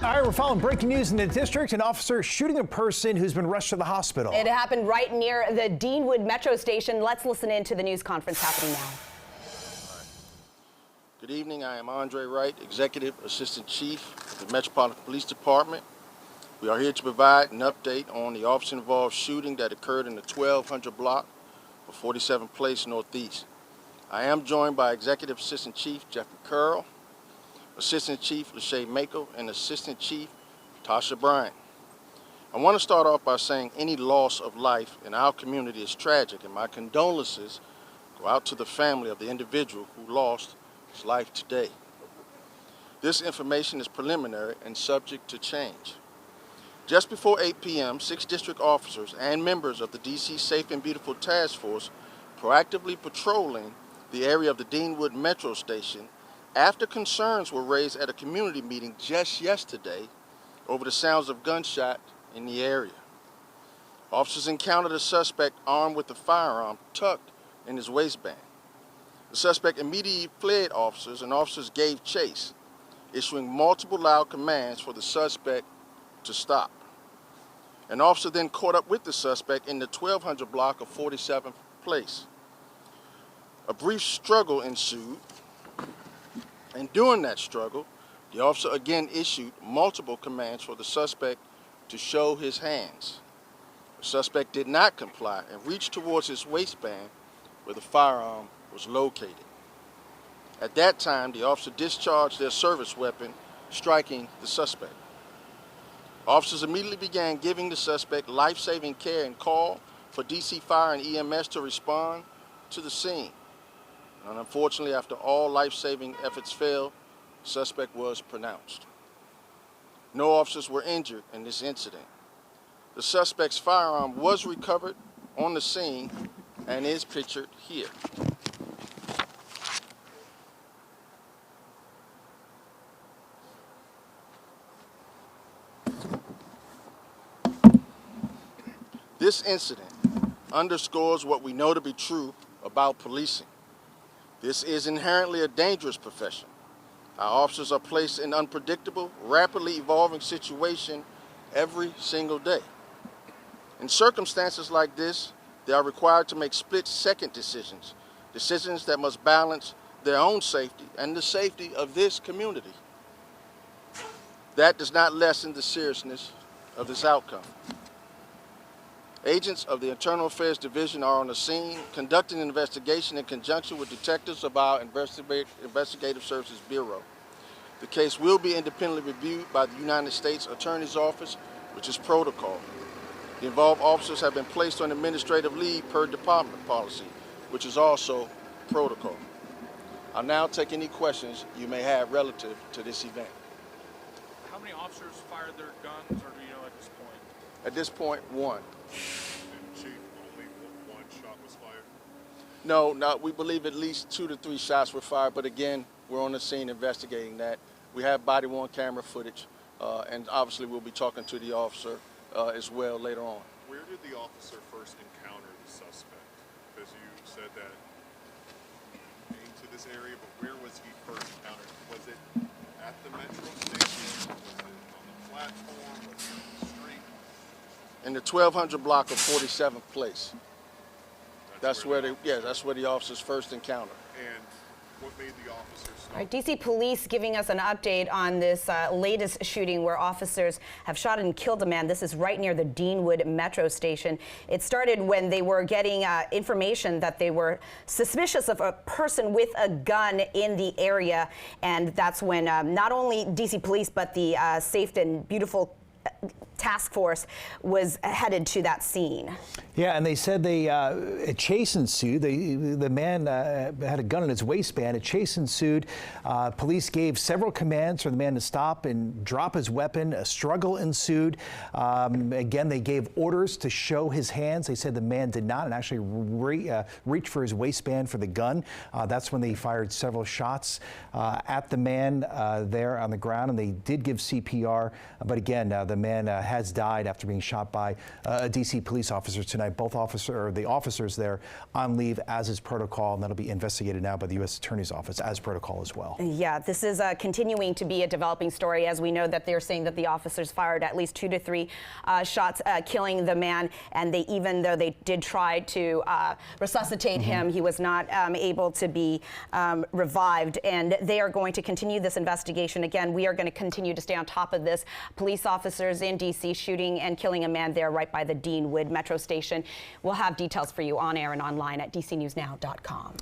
All right, we're following breaking news in the district. An officer shooting a person who's been rushed to the hospital. It happened right near the Deanwood Metro Station. Let's listen in to the news conference happening now. Good evening. I am Andre Wright, Executive Assistant Chief of the Metropolitan Police Department. We are here to provide an update on the officer-involved shooting that occurred in the 1200 block of 47th Place Northeast. I am joined by Executive Assistant Chief Jeffrey Curl, Assistant Chief Lachey Mako, and Assistant Chief Tasha Bryant. I want to start off by saying any loss of life in our community is tragic, and my condolences go out to the family of the individual who lost his life today. This information is preliminary and subject to change. Just before 8 p.m., 6 district officers and members of the DC Safe and Beautiful Task Force proactively patrolling the area of the Deanwood Metro Station after concerns were raised at a community meeting just yesterday over the sounds of gunshot in the area. Officers encountered a suspect armed with a firearm tucked in his waistband. The suspect immediately fled officers, and officers gave chase, issuing multiple loud commands for the suspect to stop. An officer then caught up with the suspect in the 1200 block of 47th Place. A brief struggle ensued, and during that struggle, the officer again issued multiple commands for the suspect to show his hands. The suspect did not comply and reached towards his waistband where the firearm was located. At that time, the officer discharged their service weapon, striking the suspect. Officers immediately began giving the suspect life-saving care and called for DC Fire and EMS to respond to the scene. And unfortunately, after all life-saving efforts failed, the suspect was pronounced. No officers were injured in this incident. The suspect's firearm was recovered on the scene and is pictured here. This incident underscores what we know to be true about policing. This is inherently a dangerous profession. Our officers are placed in unpredictable, rapidly evolving situations every single day. In circumstances like this, they are required to make split-second decisions that must balance their own safety and the safety of this community. That does not lessen the seriousness of this outcome. Agents of the Internal Affairs Division are on the scene conducting an investigation in conjunction with detectives of our Investigative Services Bureau. The case will be independently reviewed by the United States Attorney's Office, which is protocol. The involved officers have been placed on administrative leave per department policy, which is also protocol. I'll now take any questions you may have relative to this event. How many officers fired their guns, or do you know at this point? At this point, one. And Chief, only one shot was fired? No, we believe at least 2 to 3 shots were fired, but again, we're on the scene investigating that. We have body-worn camera footage, and obviously we'll be talking to the officer as well later on. Where did the officer first encounter the suspect? Because you said that he came to this area, but where was he first encountered? Was it at the metro station? Was it on the platform? Was it on the street? In the 1200 block of 47th Place. That's where the officers first encounter. And what made the officers stop? All right, DC Police giving us an update on this latest shooting where officers have shot and killed a man. This is right near the Deanwood Metro Station. It started when they were getting information that they were suspicious of a person with a gun in the area, and that's when not only DC Police but the Safe and Beautiful Task Force was headed to that scene. Yeah, and they said a chase ensued. The man had a gun in his waistband. A chase ensued. Police gave several commands for the man to stop and drop his weapon. A struggle ensued. Again, they gave orders to show his hands. They said the man did not and actually reached for his waistband for the gun. That's when they fired several shots at the man there on the ground, and they did give CPR. But again, the The man has died after being shot by a D.C. police officer tonight. The officers there on leave as is protocol, and that'll be investigated now by the U.S. Attorney's Office as protocol as well. Yeah, this is continuing to be a developing story, as we know that they're saying that the officers fired at least 2 to 3 shots, killing the man, and even though they did try to resuscitate him, he was not able to be revived, and they are going to continue this investigation. Again, we are going to continue to stay on top of this. Police officers in D.C. shooting and killing a man there right by the Deanwood Metro Station. We'll have details for you on air and online at dcnewsnow.com.